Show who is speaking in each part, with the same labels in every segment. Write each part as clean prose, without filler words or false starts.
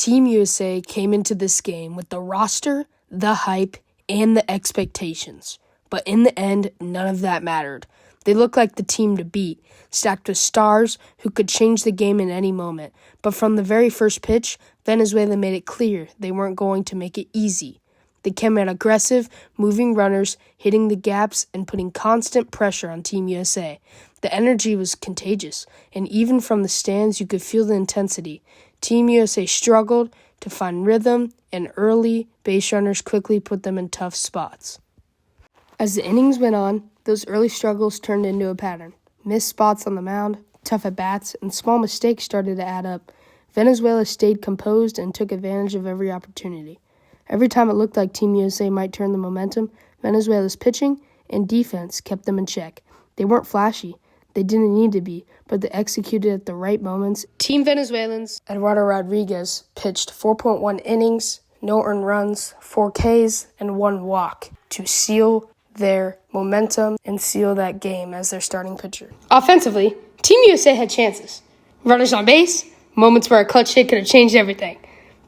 Speaker 1: Team USA came into this game with the roster, the hype, and the expectations. But in the end, none of that mattered. They looked like the team to beat, stacked with stars who could change the game in any moment. But from the very first pitch, Venezuela made it clear they weren't going to make it easy. They came out aggressive, moving runners, hitting the gaps, and putting constant pressure on Team USA. The energy was contagious, and even from the stands you could feel the intensity. Team USA struggled to find rhythm, and early base runners quickly put them in tough spots. As the innings went on, those early struggles turned into a pattern. Missed spots on the mound, tough at-bats, and small mistakes started to add up. Venezuela stayed composed and took advantage of every opportunity. Every time it looked like Team USA might turn the momentum, Venezuela's pitching and defense kept them in check. They weren't flashy. They didn't need to be, but they executed at the right moments. Team Venezuelans, Eduardo Rodriguez pitched 4.1 innings, no earned runs, 4 Ks, and 1 walk to seal their momentum and seal that game as their starting pitcher. Offensively, Team USA had chances. Runners on base, moments where a clutch hit could have changed everything.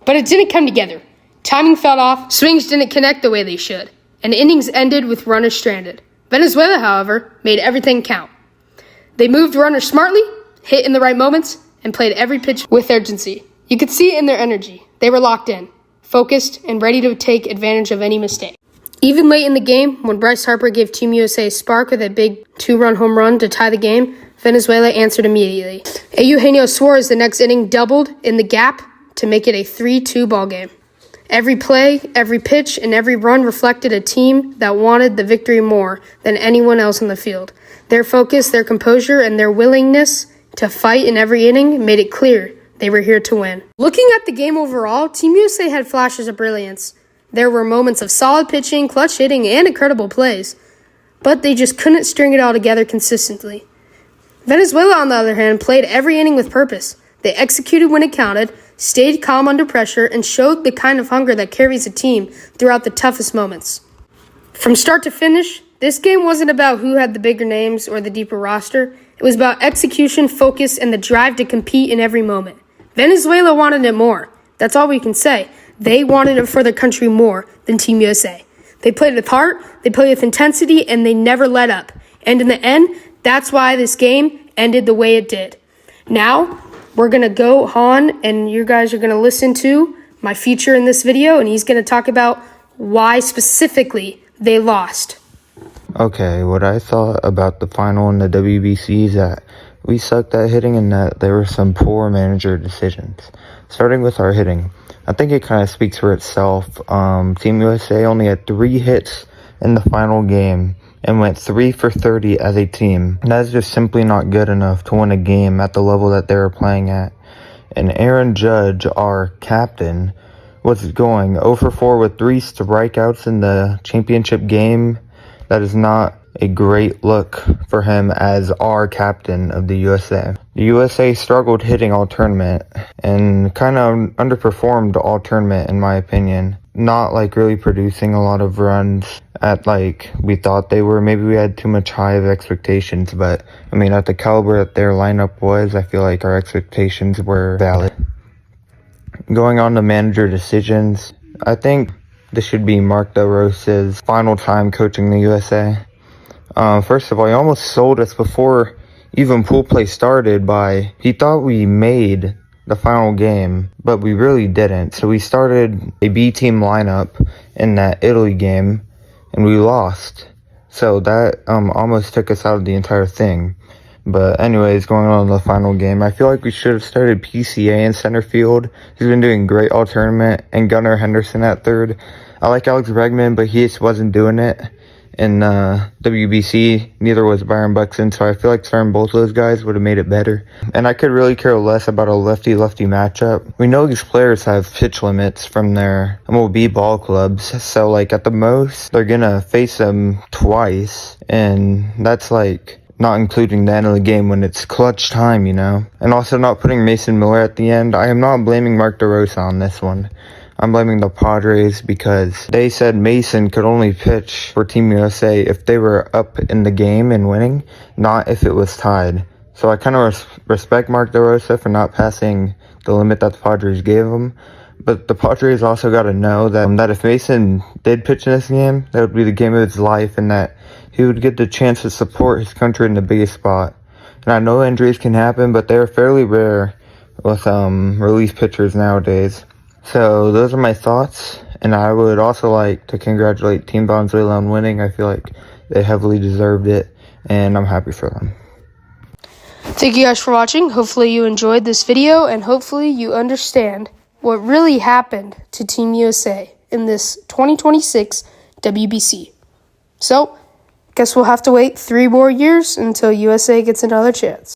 Speaker 1: But it didn't come together. Timing fell off, swings didn't connect the way they should, and innings ended with runners stranded. Venezuela, however, made everything count. They moved runners smartly, hit in the right moments, and played every pitch with urgency. You could see it in their energy. They were locked in, focused, and ready to take advantage of any mistake. Even late in the game, when Bryce Harper gave Team USA a spark with a big 2-run home run to tie the game, Venezuela answered immediately. Eugenio Suarez the next inning doubled in the gap to make it a 3-2 ball game. Every play, every pitch, and every run reflected a team that wanted the victory more than anyone else on the field. Their focus, their composure, and their willingness to fight in every inning made it clear they were here to win. Looking at the game overall, Team USA had flashes of brilliance. There were moments of solid pitching, clutch hitting, and incredible plays, but they just couldn't string it all together consistently. Venezuela, on the other hand, played every inning with purpose. They executed when it counted, stayed calm under pressure, and showed the kind of hunger that carries a team throughout the toughest moments. From start to finish, this game wasn't about who had the bigger names or the deeper roster. It was about execution, focus, and the drive to compete in every moment. Venezuela wanted it more. That's all we can say. They wanted it for their country more than Team USA. They played with heart, they played with intensity, and they never let up. And in the end, that's why this game ended the way it did. Now, we're going to go on, and you guys are going to listen to my feature in this video, and he's going to talk about why specifically they lost.
Speaker 2: Okay, what I thought about the final in the WBC is that we sucked at hitting and that there were some poor manager decisions. Starting with our hitting, I think it kind of speaks for itself. Team USA only had 3 hits in the final game and went 3 for 30 as a team. That is just simply not good enough to win a game at the level that they were playing at. And Aaron Judge, our captain, was going 0 for 4 with 3 strikeouts in the championship game. That is not a great look for him as our captain of the USA. The USA struggled hitting all tournament and kind of underperformed all tournament in my opinion. Not really producing a lot of runs at we thought they were. Maybe we had too much high of expectations, but I mean at the caliber that their lineup was, I feel like our expectations were valid. Going on to manager decisions, I think this should be Mark DeRosa's final time coaching the USA. First of all, he almost sold us before even pool play started he thought we made the final game, but we really didn't. So we started a B team lineup in that Italy game, and we lost. So that almost took us out of the entire thing. But anyways, going on to the final game, I feel like we should have started PCA in center field. He's been doing great all tournament, and Gunnar Henderson at third. I like Alex Bregman, but he just wasn't doing it in WBC. Neither was Byron Buxton, so I feel like starting both of those guys would have made it better. And I could really care less about a lefty-lefty matchup. We know these players have pitch limits from their MLB ball clubs, so at the most, they're gonna face them twice, and that's not including the end of the game when it's clutch time, and also not putting Mason Miller at the end. I am not blaming Mark DeRosa on this one. I'm blaming the Padres because they said Mason could only pitch for Team USA if they were up in the game and winning, not if it was tied. So I kind of respect Mark DeRosa for not passing the limit that the Padres gave him, But the Padres also got to know that if Mason did pitch in this game, that would be the game of his life, and that he would get the chance to support his country in the biggest spot. And I know injuries can happen, but they're fairly rare with relief pitchers nowadays. So those are my thoughts, and I would also like to congratulate Team Venezuela on winning. I feel like they heavily deserved it, and I'm happy for them.
Speaker 1: Thank you guys for watching. Hopefully you enjoyed this video, and hopefully you understand what really happened to Team USA in this 2026 WBC. So, guess we'll have to wait 3 more years until USA gets another chance.